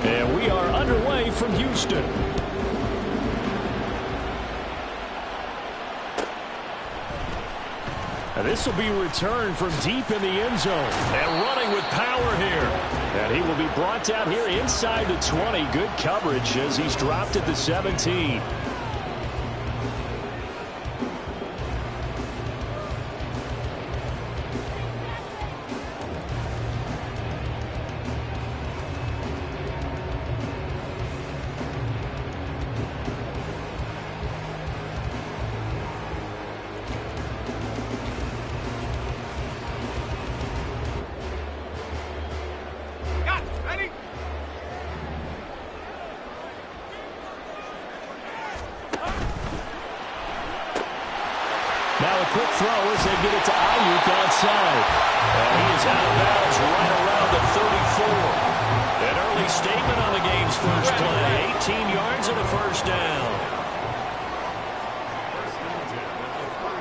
And we are underway from Houston. And this will be returned from deep in the end zone. And running with power here. And he will be brought down here inside the 20. Good coverage as he's dropped at the 17. Now a quick throw as they get it to Ayuk outside. And he is out of bounds right around the 34. An early statement on the game's first play. 18 yards and a first down.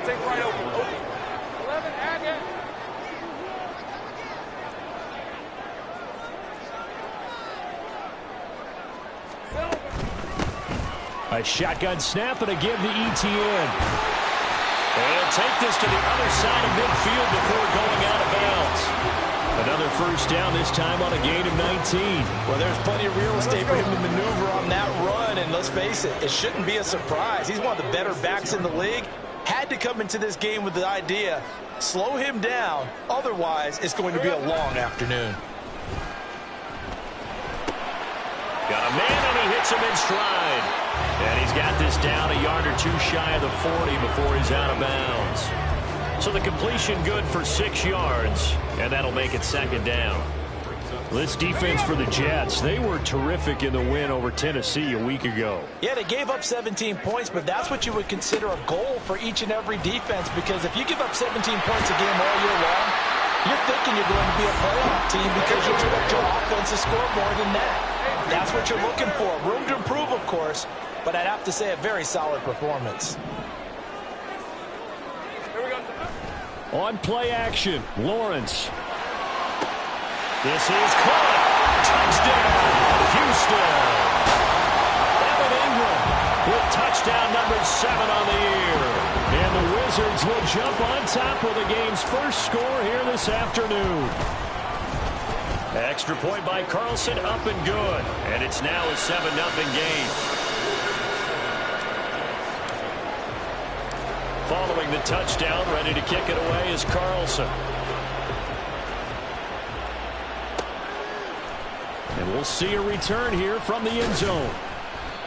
Take right open. 11, add it. A shotgun snap and again to ETN. And take this to the other side of midfield before going out of bounds. Another first down, this time on a gain of 19. Well, there's plenty of real estate for him to maneuver on that run, and let's face it, it shouldn't be a surprise. He's one of the better backs in the league. Had to come into this game with the idea, slow him down, otherwise it's going to be a long afternoon. Got a man, and he hits him in stride. And he's got this down a yard or two shy of the 40 before he's out of bounds. So the completion good for 6 yards, and that'll make it second down. This defense for the Jets, they were terrific in the win over Tennessee a week ago. Yeah, they gave up 17 points, but that's what you would consider a goal for each and every defense, because if you give up 17 points a game all year long, you're thinking you're going to be a playoff team because you expect your offense to score more than that. That's what you're looking for. Room to improve, of course, but I'd have to say a very solid performance. Here we go. On play action, Lawrence. This is caught. Touchdown, Houston. Evan Ingram with touchdown number 7 on the year. And the Wizards will jump on top of the game's first score here this afternoon. Extra point by Carlson, up and good. And it's now a 7-0 game. Following the touchdown, ready to kick it away is Carlson. And we'll see a return here from the end zone.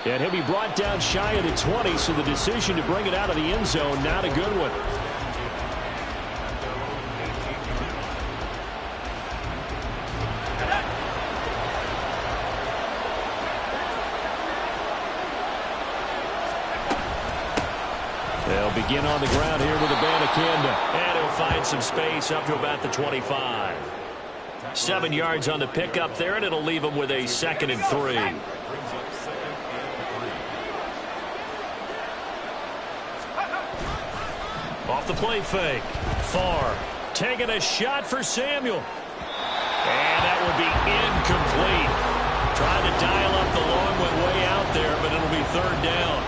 And he'll be brought down shy of the 20, so the decision to bring it out of the end zone, not a good one. They'll begin on the ground here with Abanikanda. And he'll find some space up to about the 25. 7 yards on the pickup there, and it'll leave him with a 2nd and 3. Off the play fake. Farr taking a shot for Samuel. And that would be incomplete. Trying to dial up the long one way out there, but it'll be 3rd down.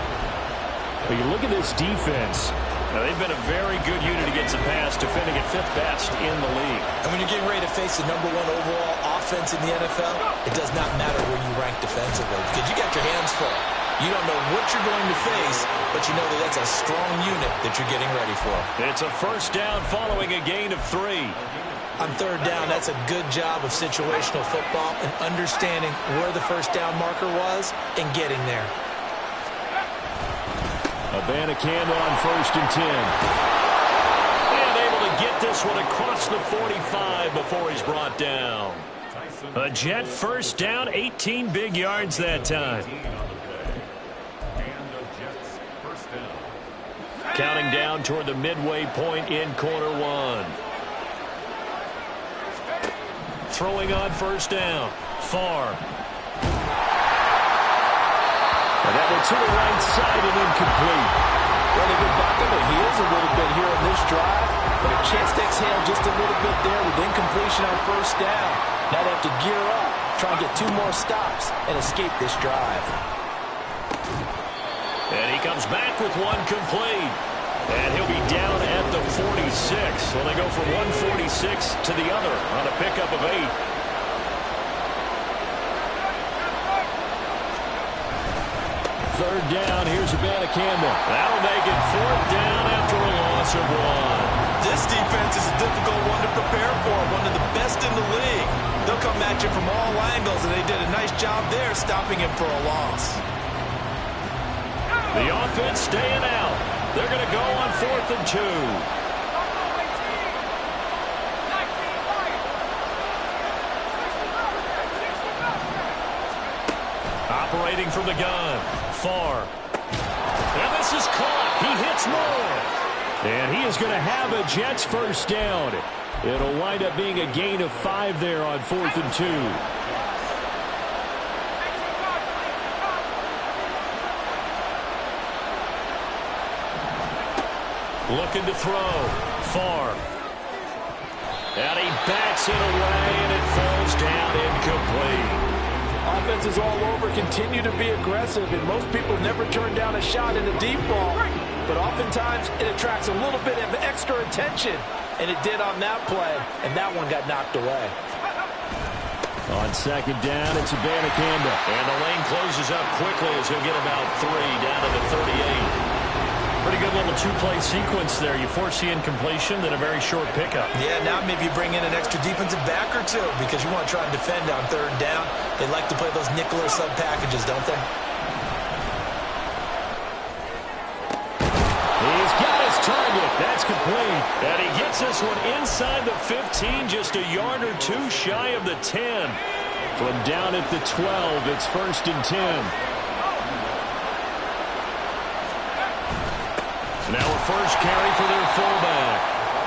But you look at this defense. Now, they've been a very good unit against the pass, defending at 5th best in the league. And when you're getting ready to face the #1 overall offense in the NFL, it does not matter where you rank defensively because you got your hands full. You don't know what you're going to face, but you know that that's a strong unit that you're getting ready for. It's a first down following a gain of 3. On 3rd down, that's a good job of situational football and understanding where the first down marker was and getting there. Abanikanda on 1st and 10. And able to get this one across the 45 before he's brought down. A Jet first down, 18 big yards that time. Counting down toward the midway point in quarter 1. Throwing on 1st down. Farr. And that one to the right side and incomplete. Well, they get back on their heels a little bit here on this drive, but a chance to exhale just a little bit there with incompletion on 1st down. Now they have to gear up, try and get 2 more stops and escape this drive. And he comes back with one complete. And he'll be down at the 46. So they go from 146 to the other on a pickup of 8. Third down, here's Abanikanda. That'll make it 4th down after a loss of 1. This defense is a difficult one to prepare for, one of the best in the league. They'll come at you from all angles, and they did a nice job there stopping him for a loss. The offense staying out. They're going to go on 4th and 2. Operating from the gun. Far. And this is caught. He hits Moore. And he is going to have a Jets first down. It'll wind up being a gain of 5 there on 4th and 2. Looking to throw. Far. And he backs it away, and it falls down incomplete. Offenses all over continue to be aggressive, and most people never turn down a shot in a deep ball. But oftentimes, it attracts a little bit of extra attention, and it did on that play, and that one got knocked away. On 2nd down, it's Abanikanda. And the lane closes up quickly as he'll get about 3 down to the 38. Pretty good little 2-play sequence there. You force the incompletion, then a very short pickup. Yeah, now maybe you bring in an extra defensive back or 2 because you want to try and defend on 3rd down. They like to play those nickel or sub packages, don't they? He's got his target. That's complete. And he gets this one inside the 15, just a yard or 2 shy of the 10. From down at the 12, it's 1st and 10. Now a first carry for their fullback.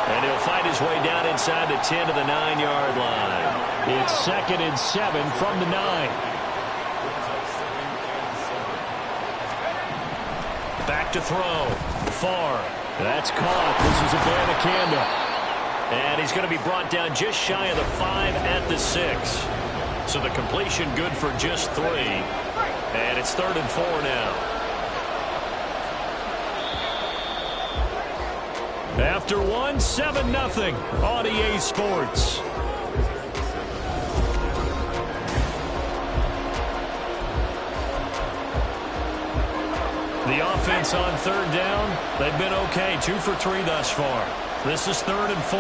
And he'll fight his way down inside the 10 to the 9-yard line. It's 2nd and 7 from the 9. Back to throw. Far. That's caught. This is Abanikanda. And he's going to be brought down just shy of the 5 at the 6. So the completion good for just 3. And it's 3rd and 4 now. After 1, 7-0 on EA Sports. The offense on 3rd down, they've been okay. 2 for 3 thus far. This is 3rd and 4.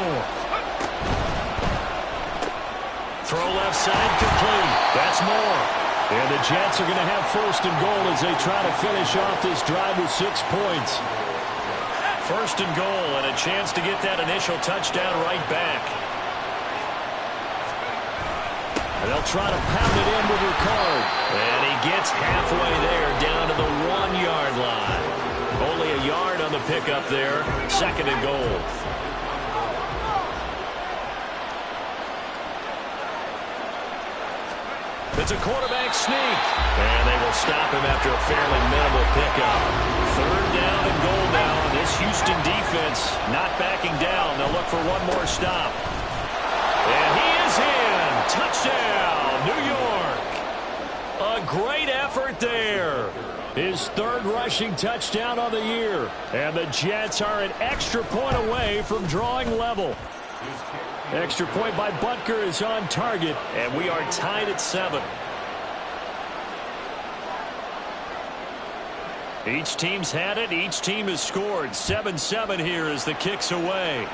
Throw left side, complete. That's Moore. And the Jets are going to have 1st and goal as they try to finish off this drive with 6 points. 1st and goal, and a chance to get that initial touchdown right back. And they'll try to pound it in with Ricard. And he gets halfway there, down to the 1-yard line. Only a yard on the pickup there. 2nd and goal. It's a quarterback sneak. And they will stop him after a fairly minimal pickup. 3rd down and goal now. This Houston defense not backing down. They'll look for one more stop. And he is in. Touchdown, New York. A great effort there. His 3rd rushing touchdown on the year. And the Jets are an extra point away from drawing level. Extra point by Butker is on target, and we are tied at 7. Each team's had it. Each team has scored. 7-7 here as the kick's away.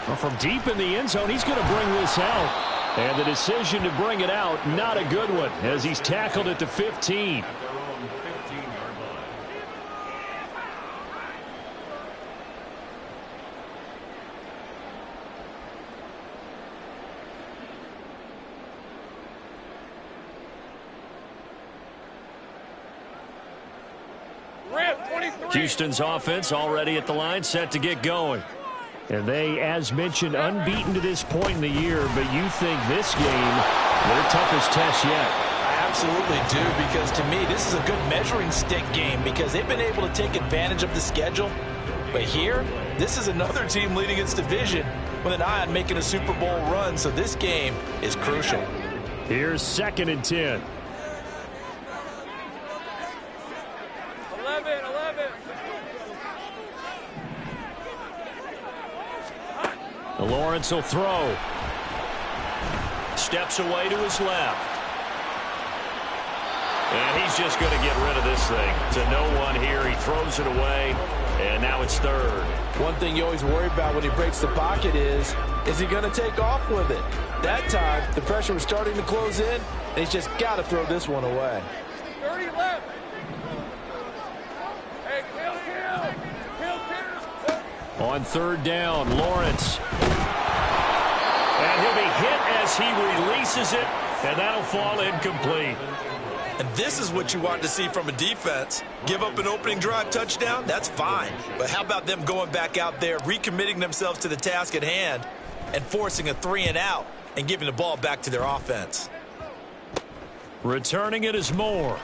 Well, from deep in the end zone, he's going to bring this out. And the decision to bring it out, not a good one, as he's tackled at the 15. Houston's offense already at the line, set to get going. And they, as mentioned, unbeaten to this point in the year, but you think this game, their toughest test yet. I absolutely do, because to me, this is a good measuring stick game because they've been able to take advantage of the schedule. But here, this is another team leading its division with an eye on making a Super Bowl run, so this game is crucial. Here's 2nd and 10. 11. Lawrence will throw. Steps away to his left. And he's just going to get rid of this thing. To no one here. He throws it away. And now it's 3rd. One thing you always worry about when he breaks the pocket is he going to take off with it? That time, the pressure was starting to close in, and he's just got to throw this one away. 30 left. Hey, kill. On 3rd down, Lawrence. And he'll be hit as he releases it, and that'll fall incomplete. And this is what you want to see from a defense. Give up an opening drive touchdown, that's fine. But how about them going back out there, recommitting themselves to the task at hand, and forcing a 3-and-out and giving the ball back to their offense? Returning it is Moore.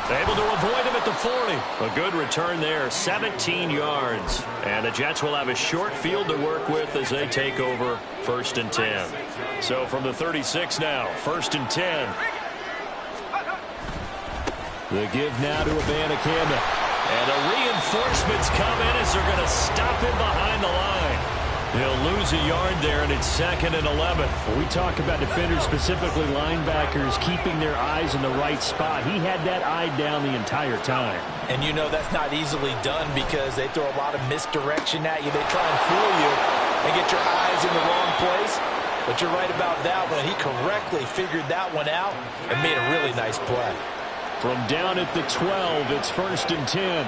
Able to avoid him at the 40. A good return there, 17 yards. And the Jets will have a short field to work with as they take over 1st and 10. So from the 36 now, 1st and 10. The give now to Abanikanda. And the reinforcements come in as they're going to stop him behind the line. He'll lose a yard there, and it's 2nd and 11. When we talk about defenders, specifically linebackers, keeping their eyes in the right spot, he had that eye down the entire time. And you know that's not easily done because they throw a lot of misdirection at you. They try and fool you and get your eyes in the wrong place. But you're right about that one. He correctly figured that one out and made a really nice play. From down at the 12, it's 1st and 10.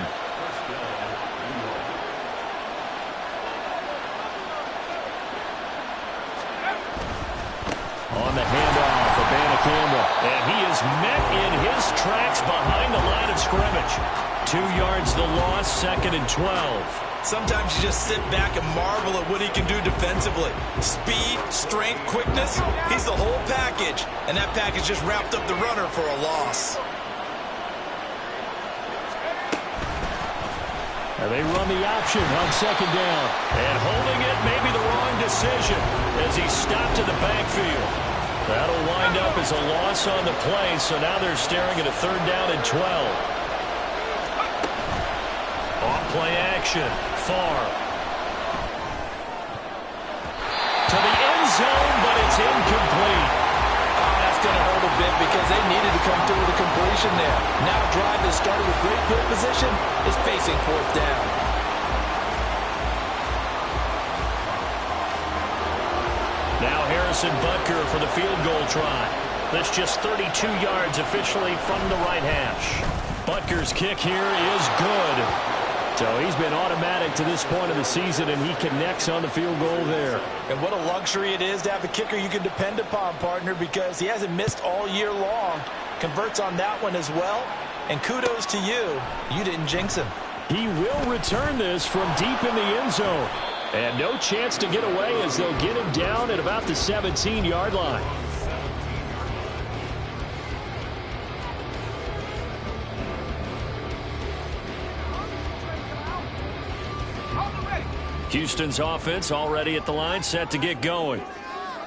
On the handoff, Abanikanda. And he is met in his tracks behind the line of scrimmage. 2 yards the loss, 2nd and 12. Sometimes you just sit back and marvel at what he can do defensively. Speed, strength, quickness, he's the whole package. And that package just wrapped up the runner for a loss. And they run the option on 2nd down. And holding it may be the wrong decision as he stopped in the backfield. That'll wind up as a loss on the play, so now they're staring at a 3rd down and 12. Off play action. Far. To the end zone, but it's incomplete. That's going to hurt a bit because they needed to come through with a completion there. Now a drive that started with great field position is facing 4th down. Now Harrison Butker for the field goal try. That's just 32 yards officially from the right hash. Butker's kick here is good. So he's been automatic to this point of the season, and he connects on the field goal there. And what a luxury it is to have a kicker you can depend upon, partner, because he hasn't missed all year long. Converts on that one as well. And kudos to you. You didn't jinx him. He will return this from deep in the end zone. And no chance to get away as they'll get him down at about the 17-yard line. Houston's offense already at the line, set to get going.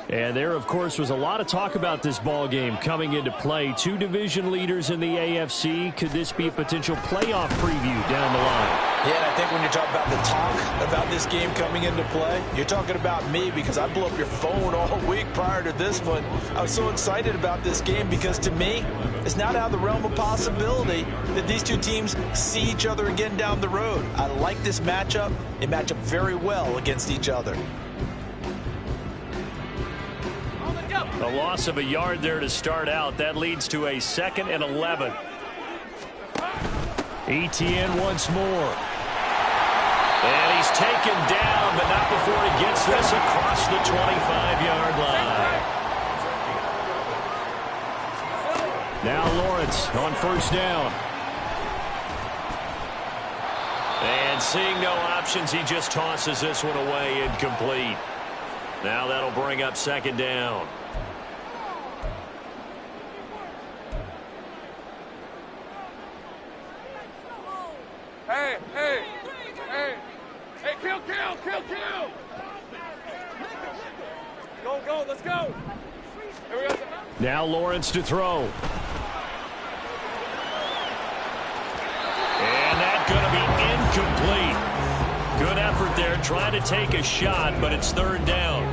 And there, of course, was a lot of talk about this ball game coming into play. 2 division leaders in the AFC. Could this be a potential playoff preview down the line? Yeah, and I think when you talk about the talk about this game coming into play, you're talking about me because I blew up your phone all week prior to this one. I was so excited about this game because to me, it's not out of the realm of possibility that these two teams see each other again down the road. I like this matchup. They match up very well against each other. A loss of a yard there to start out. That leads to a 2nd and 11. Etienne once more. And he's taken down, but not before he gets this across the 25-yard line. Now Lawrence on 1st down. And seeing no options, he just tosses this one away, incomplete. Now that'll bring up 2nd down. Hey, kill. Now Lawrence to throw. And that's going to be incomplete. Good effort there, trying to take a shot, but it's third down.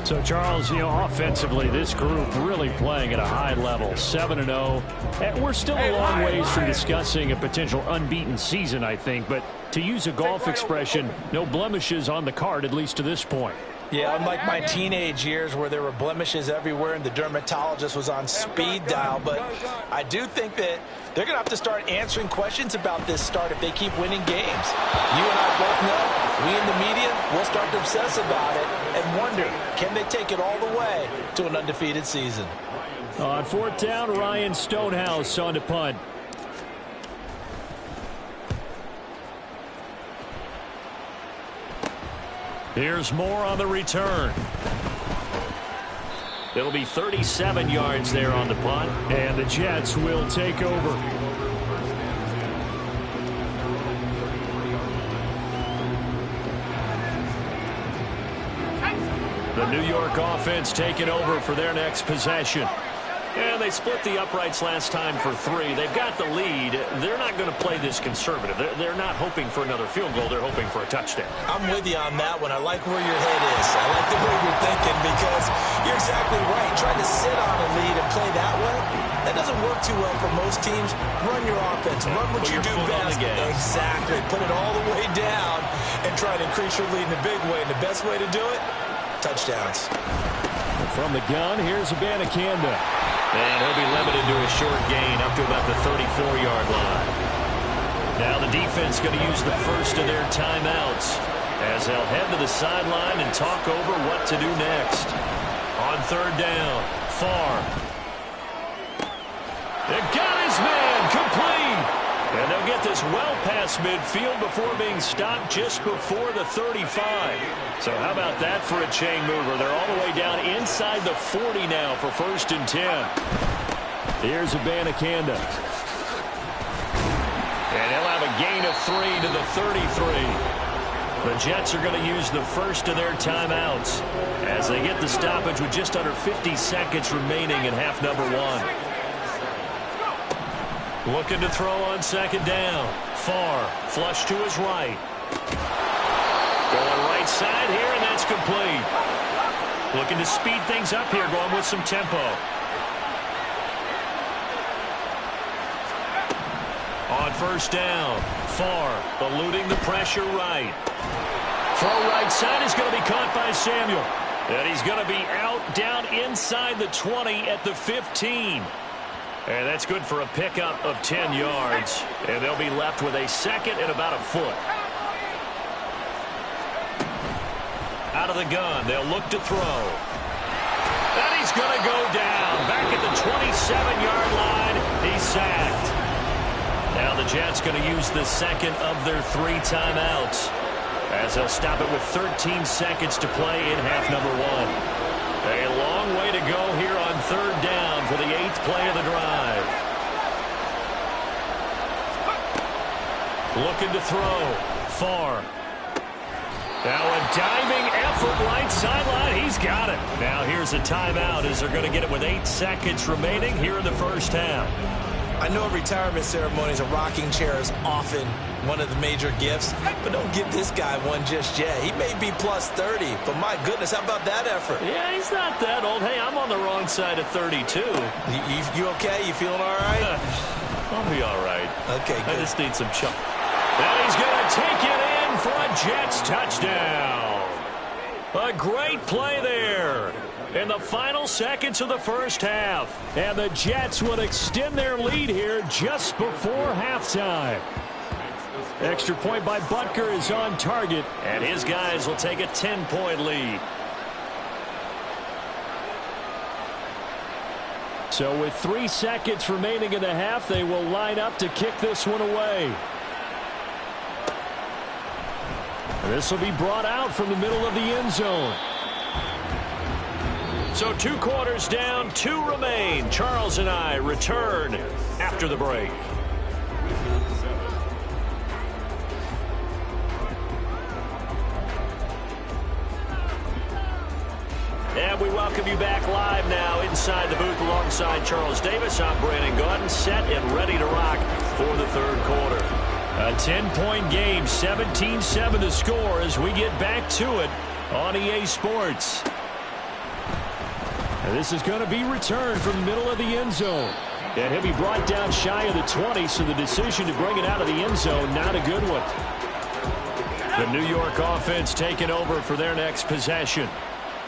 So, Charles, offensively, this group really playing at a high level, 7-0. And we're still a long ways from discussing a potential unbeaten season, I think. But to use a golf expression, no blemishes on the card, at least to this point. Yeah, unlike my teenage years where there were blemishes everywhere and the dermatologist was on speed dial. But I do think that they're going to have to start answering questions about this start if they keep winning games. You and I both know, we in the media, we'll start to obsess about it and wonder, can they take it all the way to an undefeated season? On fourth down, Ryan Stonehouse on to punt. Here's Moore on the return. It'll be 37 yards there on the punt. And the Jets will take over. The New York offense taking over for their next possession. And they split the uprights last time for 3. They've got the lead. They're not going to play this conservative. They're not hoping for another field goal. They're hoping for a touchdown. I'm with you on that one. I like where your head is. I like the way you're thinking because you're exactly right. Trying to sit on a lead and play that way, that doesn't work too well for most teams. Run your offense. Run what you do best. Exactly. Put it all the way down and try to increase your lead in a big way. And the best way to do it, touchdowns. From the gun, here's Abanikanda. And he'll be limited to a short gain up to about the 34-yard line. Now the defense going to use the first of their timeouts as they'll head to the sideline and talk over what to do next. On third down, Farr. They got his man, complete. And they'll get this well past midfield before being stopped just before the 35. So how about that for a chain mover? They're all the way down inside the 40 now for 1st and 10. Here's Abanikanda. And he'll have a gain of 3 to the 33. The Jets are going to use the first of their timeouts as they get the stoppage with just under 50 seconds remaining in half number 1. Looking to throw on second down. Farr, flush to his right. Going right side here, and that's complete. Looking to speed things up here, going with some tempo. On first down, Farr eluding the pressure right. Throw right side is going to be caught by Samuel. And he's going to be out down inside the 20 at the 15. And that's good for a pickup of 10 yards. And they'll be left with a second and about a foot. Out of the gun, they'll look to throw. And he's going to go down. Back at the 27-yard line, he's sacked. Now the Jets going to use the second of their 3 timeouts as they'll stop it with 13 seconds to play in half number 1. A long way to go here on third down for the 8th play of the drive. Looking to throw. Farr. Now a diving effort right sideline. He's got it. Now here's a timeout as they're going to get it with 8 seconds remaining here in the first half. I know retirement ceremonies, a rocking chair is often one of the major gifts, but don't give this guy one just yet. He may be plus 30, but my goodness, how about that effort? Yeah, he's not that old. Hey, I'm on the wrong side of 32. You okay? You feeling all right? I'll be all right. Okay, good. I just need some chuck. And he's going to take it in for a Jets touchdown. A great play there in the final seconds of the first half. And the Jets will extend their lead here just before halftime. Extra point by Butker is on target. And his guys will take a 10-point lead. So with 3 seconds remaining in the half, they will line up to kick this one away. And this will be brought out from the middle of the end zone. So 2 quarters down, 2 remain. Charles and I return after the break. And we welcome welcome you back live now inside the booth alongside Charles Davis. I'm Brandon Gaudin, set and ready to rock for the third quarter. A 10-point game, 17-7 the score as we get back to it on EA Sports. And this is going to be returned from the middle of the end zone. And he'll be brought down shy of the 20, so the decision to bring it out of the end zone, not a good one. The New York offense taking over for their next possession.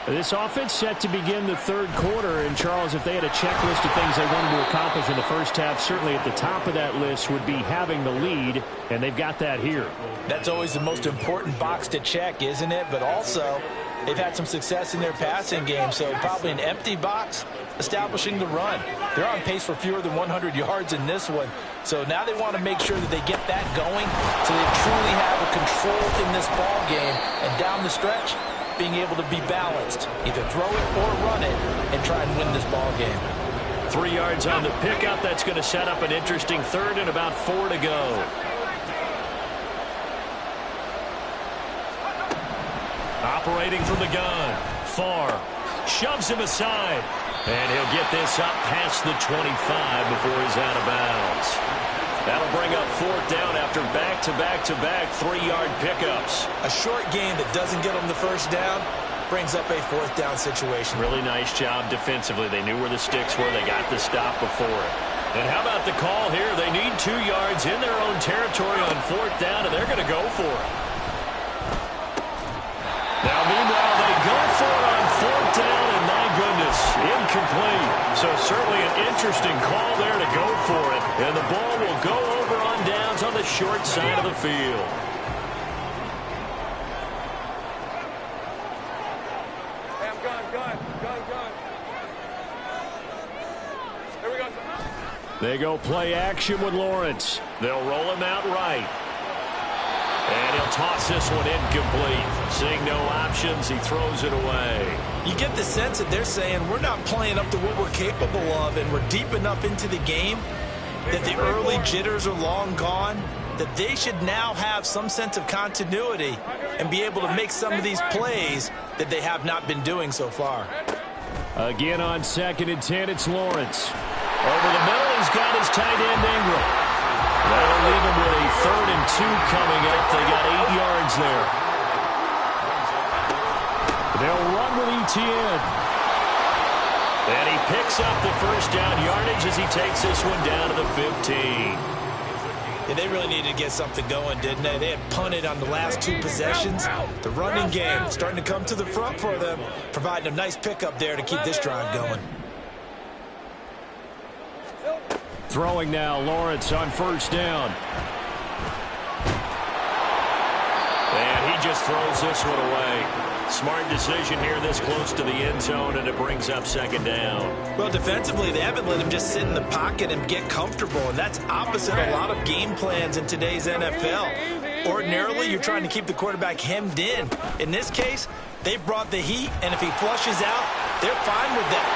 This offense set to begin the third quarter, and Charles, if they had a checklist of things they wanted to accomplish in the first half, certainly at the top of that list would be having the lead, and they've got that here. That's always the most important box to check, isn't it? But also, they've had some success in their passing game, so probably an empty box establishing the run. They're on pace for fewer than 100 yards in this one, so now they want to make sure that they get that going so they truly have a control in this ball game, and down the stretch, being able to be balanced, either throw it or run it, and try and win this ball game. 3 yards on the pickup. That's going to set up an interesting third and about 4 to go. Operating from the gun. Farr shoves him aside. And he'll get this up past the 25 before he's out of bounds. That'll bring up fourth down after back-to-back-to-back 3-yard pickups. A short game that doesn't get them the first down brings up a fourth down situation. Really nice job defensively. They knew where the sticks were. They got the stop before it. And how about the call here? They need 2 yards in their own territory on fourth down, and they're going to go for it. Now, meanwhile, they go for it on fourth down, and my goodness, incomplete. So certainly an interesting call there to go for it. And the ball will go over on downs on the short side of the field. Gun. There we go. They go play action with Lawrence. They'll roll him out right. And he'll toss this one incomplete. Seeing no options, he throws it away. You get the sense that they're saying we're not playing up to what we're capable of, and we're deep enough into the game that the early jitters are long gone, that they should now have some sense of continuity and be able to make some of these plays that they have not been doing so far. Again on 2nd and 10, it's Lawrence. Over the middle, he's got his tight end Ingram. That'll leave him with a 3rd and 2 coming up. They got 8 yards there. They'll run with Etienne. And he picks up the first down yardage as he takes this one down to the 15. Yeah, they really needed to get something going, didn't they? They had punted on the last 2 possessions. The running game starting to come to the front for them, providing a nice pickup there to keep this drive going. Throwing now, Lawrence on first down. And he just throws this one away. Smart decision here this close to the end zone, and it brings up 2nd down. Well, defensively, they haven't let him just sit in the pocket and get comfortable, and that's opposite a lot of game plans in today's NFL. Ordinarily, you're trying to keep the quarterback hemmed in. In this case, they brought the heat, and if he flushes out, they're fine with that.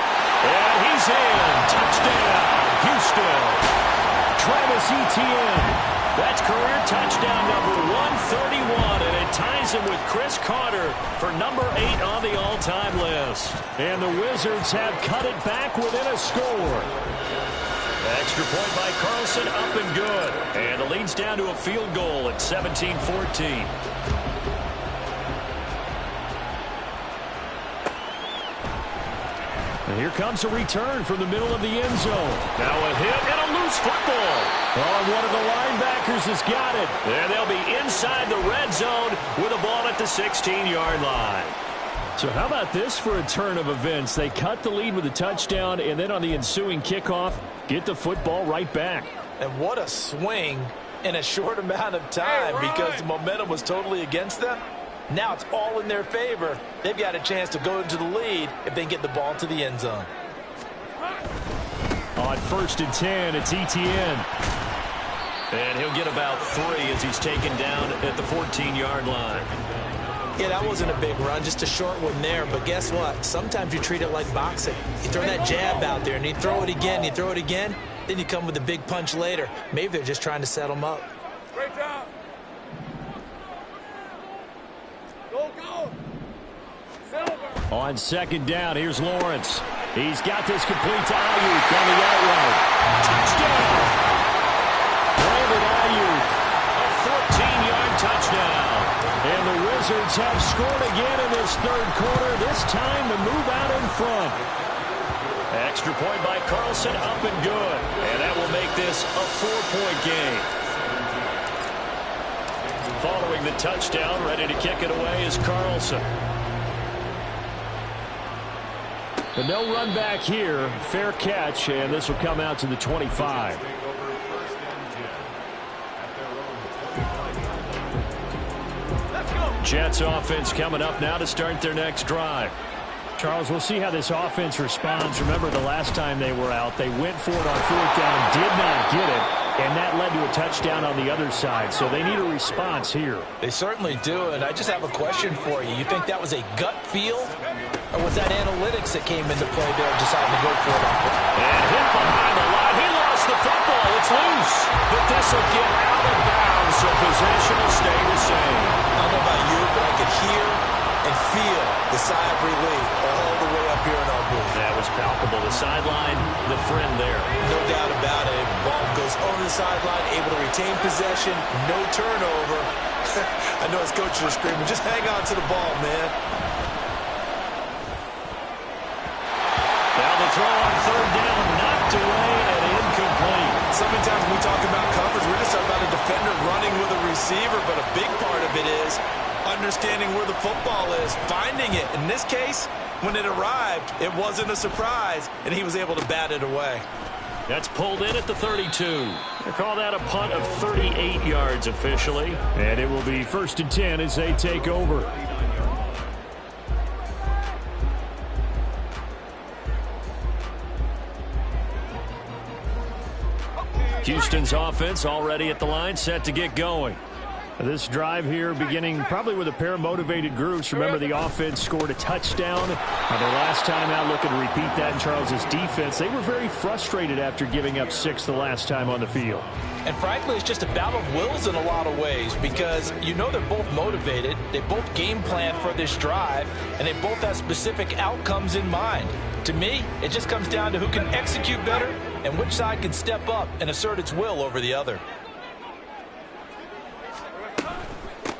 And he's in. Touchdown, Houston. Travis Etienne. That's career touchdown number 131, and it ties him with Chris Carter for number 8 on the all-time list. And the Wizards have cut it back within a score. Extra point by Carlson, up and good. And the lead's down to a field goal at 17-14. And here comes a return from the middle of the end zone. Now a hit and a loose football. Oh, one of the linebackers has got it. And they'll be inside the red zone with a ball at the 16-yard line. So how about this for a turn of events? They cut the lead with a touchdown, and then on the ensuing kickoff, get the football right back. And what a swing in a short amount of time because the momentum was totally against them. Now it's all in their favor. They've got a chance to go into the lead if they get the ball to the end zone. On 1st and 10, it's Etienne. And he'll get about 3 as he's taken down at the 14-yard line. Yeah, that wasn't a big run, just a short one there. But guess what? Sometimes you treat it like boxing. You throw that jab out there, and you throw it again, then you come with a big punch later. Maybe they're just trying to set them up. Great job. Go. Silver. On second down, here's Lawrence. He's got this complete to Ayuk on the out route. Touchdown! Brandon Ayuk, a 14-yard touchdown. And the Wizards have scored again in this third quarter, this time to move out in front. Extra point by Carlson, up and good. And that will make this a 4-point game. Following the touchdown, ready to kick it away is Carlson. But no run back here. Fair catch, and this will come out to the 25. Jets offense coming up now to start their next drive. Charles, we'll see how this offense responds. Remember, the last time they were out, they went for it on fourth down, did not get it, and that led to a touchdown on the other side. So they need a response here. They certainly do, and I just have a question for you. You think that was a gut feel, or was that analytics that came into play there deciding to go for it? And hit behind the line. He lost the football. It's loose. But this will get out of bounds, so possession will stay the same. I don't know about you, but I could hear and feel the sigh of relief all the way up here in our booth. That was palpable. The sideline, the friend there. No doubt about it. The ball goes over the sideline, able to retain possession, no turnover. I know his coaches are screaming, just hang on to the ball, man. Now the throw on third down, knocked away and incomplete. So many times when we talk about coverage, we're just talking about a defender running with a receiver, but a big part of it is understanding where the football is, finding it. In this case, when it arrived, it wasn't a surprise, and he was able to bat it away. That's pulled in at the 32. They call that a punt of 38 yards officially. And it will be 1st and 10 as they take over. Houston's offense already at the line, set to get going. This drive here beginning probably with a pair of motivated groups. Remember, the offense scored a touchdown. Their last time out, looking to repeat that in Charles's defense. They were very frustrated after giving up 6 the last time on the field. And frankly, it's just a battle of wills in a lot of ways because you know they're both motivated. They both game plan for this drive, and they both have specific outcomes in mind. To me, it just comes down to who can execute better and which side can step up and assert its will over the other.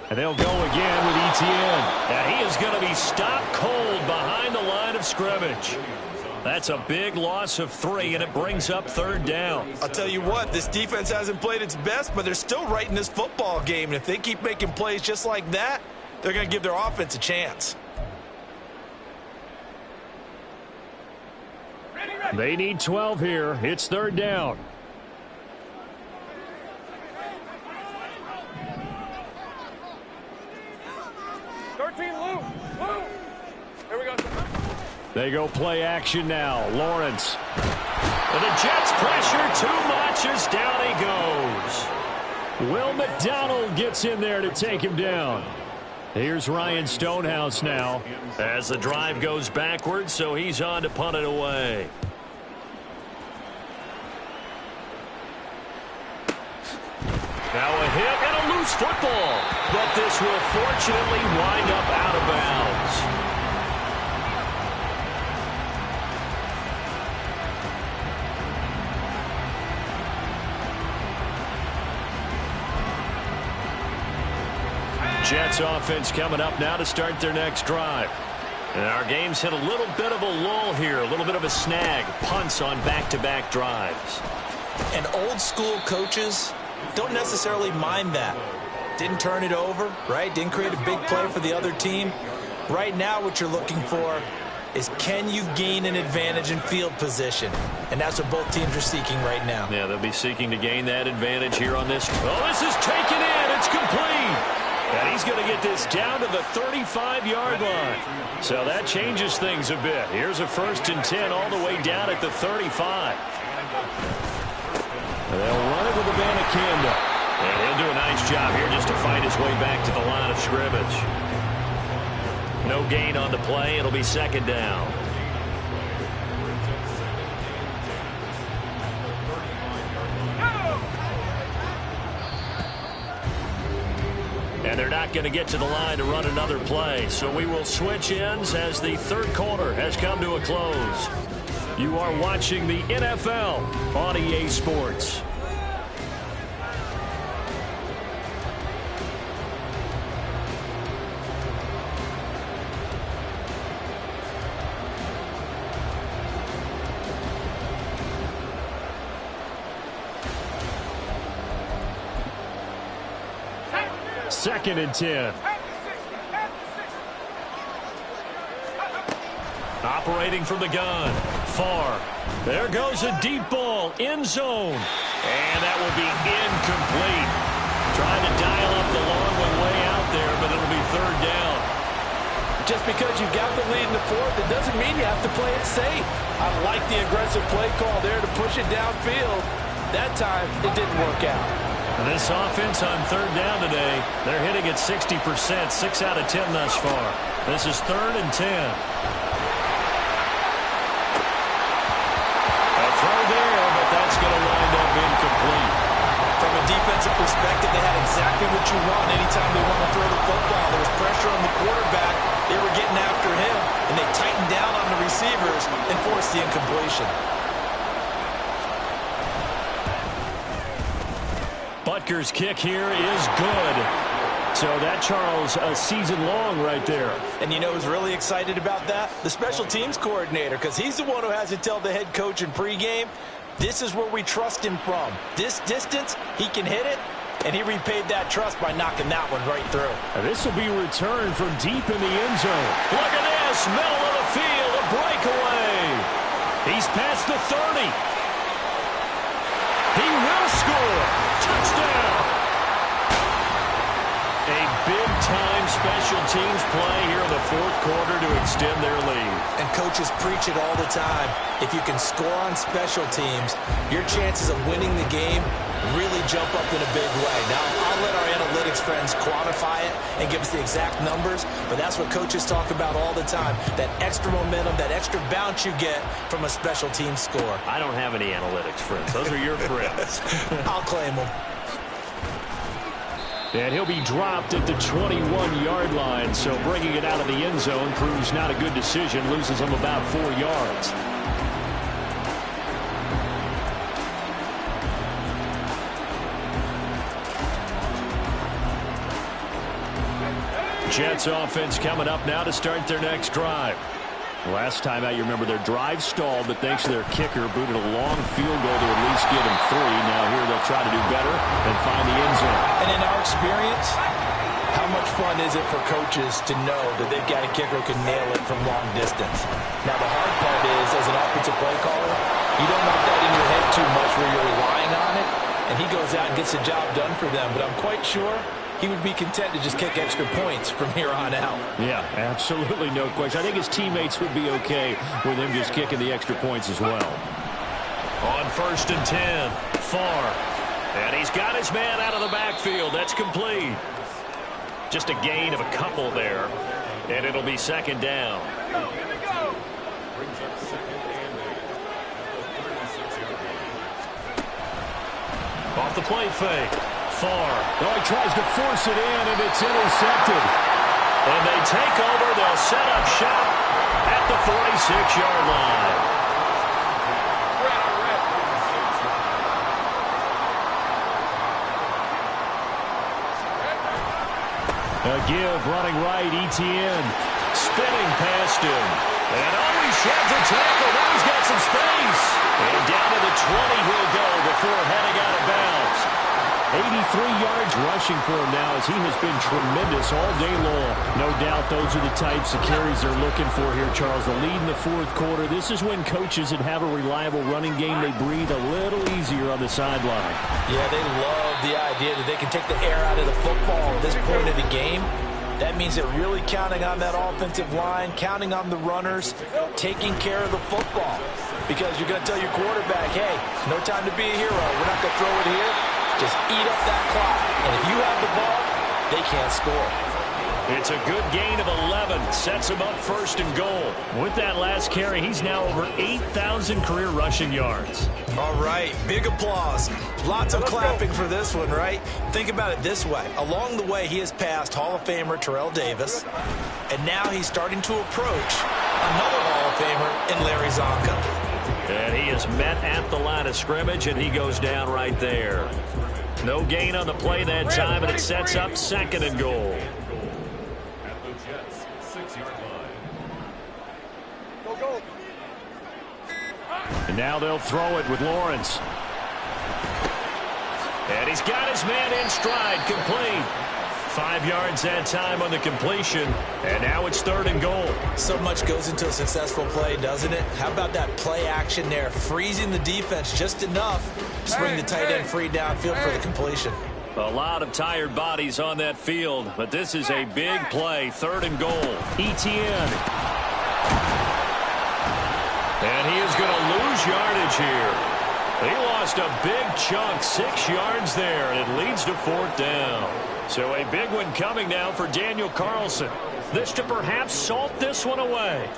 And they'll go again with Etienne. And he is going to be stopped cold behind the line of scrimmage. That's a big loss of 3, and it brings up third down. I'll tell you what, this defense hasn't played its best, but they're still right in this football game. And if they keep making plays just like that, they're going to give their offense a chance. They need 12 here. It's third down. They go play action now. Lawrence. And the Jets pressure too much as down he goes. Will McDonald gets in there to take him down. Here's Ryan Stonehouse now. As the drive goes backwards, so he's on to punt it away. Now a hit and a loose football. But this will fortunately wind up out of bounds. Jets offense coming up now to start their next drive. And our game's hit a little bit of a lull here, a little bit of a snag. Punts on back-to-back drives. And old school coaches don't necessarily mind that. Didn't turn it over, right? Didn't create a big play for the other team. Right now what you're looking for is can you gain an advantage in field position? And that's what both teams are seeking right now. Yeah, they'll be seeking to gain that advantage here on this. Oh, this is taken in. It's complete. And he's going to get this down to the 35-yard line. So that changes things a bit. Here's a 1st and 10 all the way down at the 35. And they'll run it with Abanikanda. And he'll do a nice job here just to find his way back to the line of scrimmage. No gain on the play. It'll be second down. And they're not going to get to the line to run another play. So we will switch ends as the third quarter has come to a close. You are watching the NFL on EA Sports. Second and 10. Operating from the gun. Far. There goes a deep ball. End zone. And that will be incomplete. Trying to dial up the long one way out there, but it'll be third down. Just because you got the lead in the fourth, it doesn't mean you have to play it safe. I like the aggressive play call there to push it downfield. That time, it didn't work out. And this offense on third down today, they're hitting at 60%, 6 out of 10 thus far. This is third and 10. A throw there, but that's going to wind up incomplete. From a defensive perspective, they had exactly what you want anytime they want to throw the football. There was pressure on the quarterback. They were getting after him, and they tightened down on the receivers and forced the incompletion. Butker's kick here is good. So that, Charles, a season long right there. And you know who's really excited about that? The special teams coordinator, because he's the one who has to tell the head coach in pregame, this is where we trust him from. This distance, he can hit it, and he repaid that trust by knocking that one right through. This will be returned from deep in the end zone. Look at this, middle of the field, a breakaway. He's past the 30. He will score. Touchdown. A big-time special teams play here in the fourth quarter to extend their lead. And coaches preach it all the time. If you can score on special teams, your chances of winning the game really jump up in a big way. Now, I'll let our analytics friends quantify it and give us the exact numbers, but that's what coaches talk about all the time, that extra momentum, that extra bounce you get from a special team score. I don't have any analytics friends. Those are your friends. I'll claim them. And he'll be dropped at the 21-yard line, so bringing it out of the end zone proves not a good decision, loses him about 4 yards. Jets offense coming up now to start their next drive. Last time out, you remember their drive stalled, but thanks to their kicker, booted a long field goal to at least get them 3. Now here they'll try to do better and find the end zone. And in our experience, how much fun is it for coaches to know that they've got a kicker who can nail it from long distance? Now the hard part is, as an offensive play caller, you don't want that in your head too much where you're relying on it, and he goes out and gets the job done for them. But I'm quite sure he would be content to just kick extra points from here on out. Yeah, absolutely no question. I think his teammates would be okay with him just kicking the extra points as well. On first and 10, Farr. And he's got his man out of the backfield. That's complete. Just a gain of a couple there. And it'll be second down. Off the play fake. Farr. Oh, he tries to force it in, and it's intercepted. And they take over. They'll set up shop at the 46-yard line. A give, running right, Etienne. Spinning past him. And he sheds a tackle. Now he's got some space. And down to the 20 he'll go before heading out of bounds. 83 yards rushing for him now as he has been tremendous all day long. No doubt those are the types of carries they're looking for here, Charles. The lead in the fourth quarter. This is when coaches that have a reliable running game, they breathe a little easier on the sideline. Yeah, they love the idea that they can take the air out of the football at this point of the game. That means they're really counting on that offensive line, counting on the runners, taking care of the football. Because you're going to tell your quarterback, hey, no time to be a hero. We're not going to throw it here. Just eat up that clock. And if you have the ball, they can't score. It's a good gain of 11. Sets him up first and goal. With that last carry, he's now over 8,000 career rushing yards. All right, big applause. Lots of clapping for this one, right? Think about it this way. Along the way, he has passed Hall of Famer Terrell Davis, and now he's starting to approach another Hall of Famer in Larry Zonka. And he is met at the line of scrimmage, and he goes down right there. No gain on the play that time, and it sets up second and goal. And now they'll throw it with Lawrence. And he's got his man in stride, complete. 5 yards that time on the completion, and now it's third and goal. So much goes into a successful play, doesn't it? How about that play action there, freezing the defense just enough to bring the tight end free downfield for the completion. A lot of tired bodies on that field, but this is a big play, third and goal. Etienne. And he is going to lose yardage here. He lost a big chunk, 6 yards there, and it leads to fourth down. So a big one coming now for Daniel Carlson. This to perhaps salt this one away.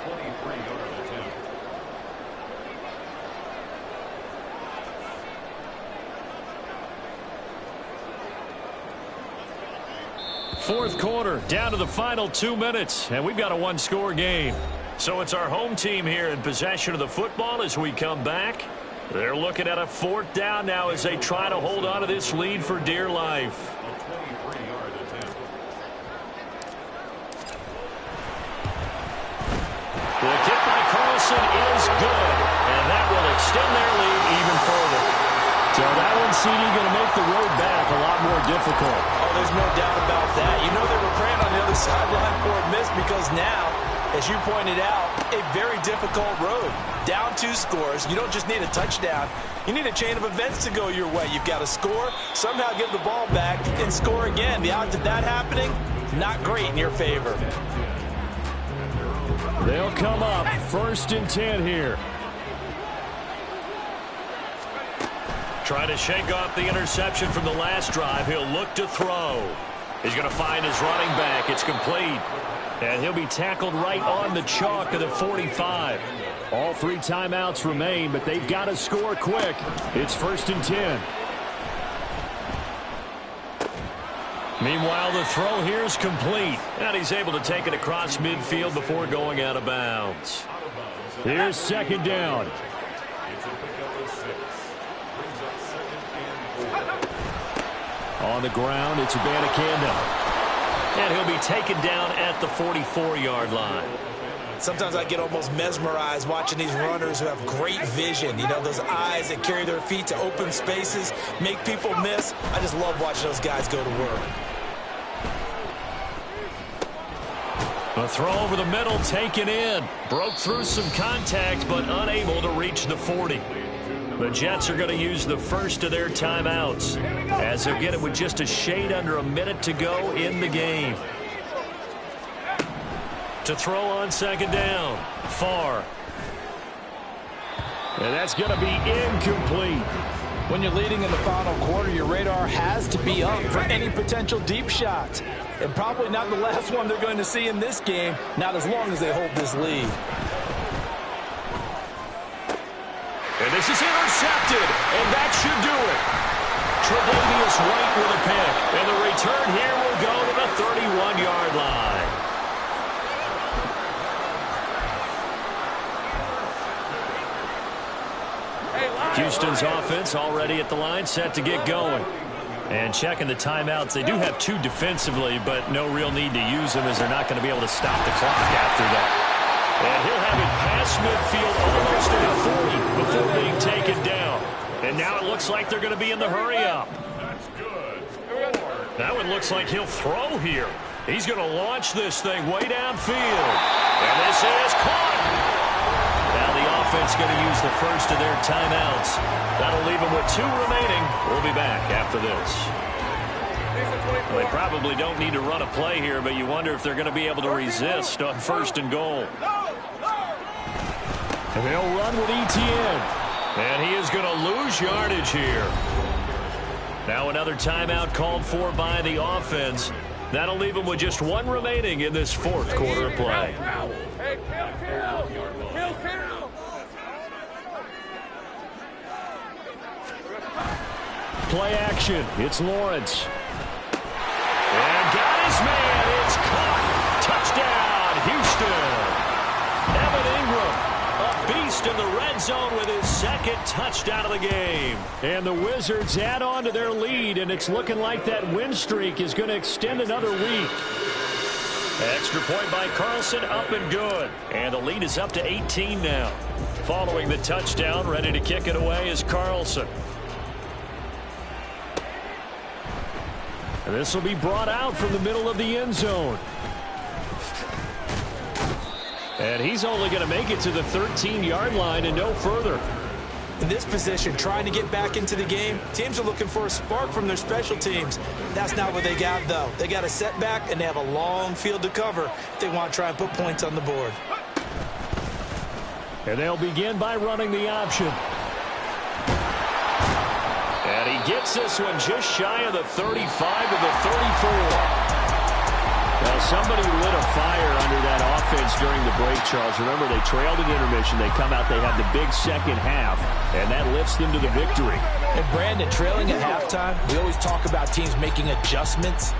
Fourth quarter, down to the final 2 minutes, and we've got a one-score game. So it's our home team here in possession of the football as we come back. They're looking at a fourth down now as they try to hold on to this lead for dear life. The kick by Carlson is good, and that will extend their lead even further. So that one, CD, going to make the road back a lot more difficult. Oh, there's no doubt about that. You know they were praying on the other sideline for a miss because now, as you pointed out, a very difficult road. Down 2 scores. You don't just need a touchdown. You need a chain of events to go your way. You've got to score, somehow give the ball back, and score again. The odds of that happening, not great in your favor. They'll come up first and 10 here. Trying to shake off the interception from the last drive. He'll look to throw. He's going to find his running back. It's complete. And he'll be tackled right on the chalk of the 45. All 3 timeouts remain, but they've got to score quick. It's first and 10. Meanwhile, the throw here is complete. And he's able to take it across midfield before going out of bounds. Here's second down. On the ground, it's Abanikanda. And he'll be taken down at the 44-yard line. Sometimes I get almost mesmerized watching these runners who have great vision. You know, those eyes that carry their feet to open spaces, make people miss. I just love watching those guys go to work. A throw over the middle, taken in. Broke through some contact, but unable to reach the 40. The Jets are going to use the first of their timeouts as they'll get it with just a shade under a minute to go in the game. To throw on second down, Farr. And that's going to be incomplete. When you're leading in the final quarter, your radar has to be up for any potential deep shots. And probably not the last one they're going to see in this game, not as long as they hold this lead. And this is intercepted, and that should do it. Tre'Davious White with a pick, and the return here will go to the 31-yard line. Houston's offense already at the line, set to get going. And checking the timeouts, they do have 2 defensively, but no real need to use them as they're not going to be able to stop the clock after that. And he'll have it past midfield almost to the 40 before being taken down. And now it looks like they're going to be in the hurry-up. That one looks like he'll throw here. He's going to launch this thing way downfield. And this is caught. Now the offense going to use the first of their timeouts. That'll leave them with 2 remaining. We'll be back after this. Well, they probably don't need to run a play here, but you wonder if they're going to be able to resist on first and goal. And they'll run with Etienne. And he is going to lose yardage here. Now another timeout called for by the offense. That'll leave them with just one remaining in this fourth quarter of play. Hey, kill. Play action. It's Lawrence. And got his man. It's caught. Touchdown, Houston. Evan Ingram, a beast in the red zone with his second touchdown of the game. And the Wizards add on to their lead, and it's looking like that win streak is going to extend another week. Extra point by Carlson, up and good. And the lead is up to 18 now. Following the touchdown, ready to kick it away is Carlson. And this will be brought out from the middle of the end zone. And he's only going to make it to the 13-yard line and no further. In this position, trying to get back into the game, teams are looking for a spark from their special teams. That's not what they got, though. They got a setback, and they have a long field to cover if they want to try and put points on the board. And they'll begin by running the option. And he gets this one just shy of the 35 to the 34. Well, somebody lit a fire under that offense during the break, Charles. Remember, they trailed at intermission. They come out, they have the big second half, and that lifts them to the victory. And Brandon, trailing at halftime, we always talk about teams making adjustments.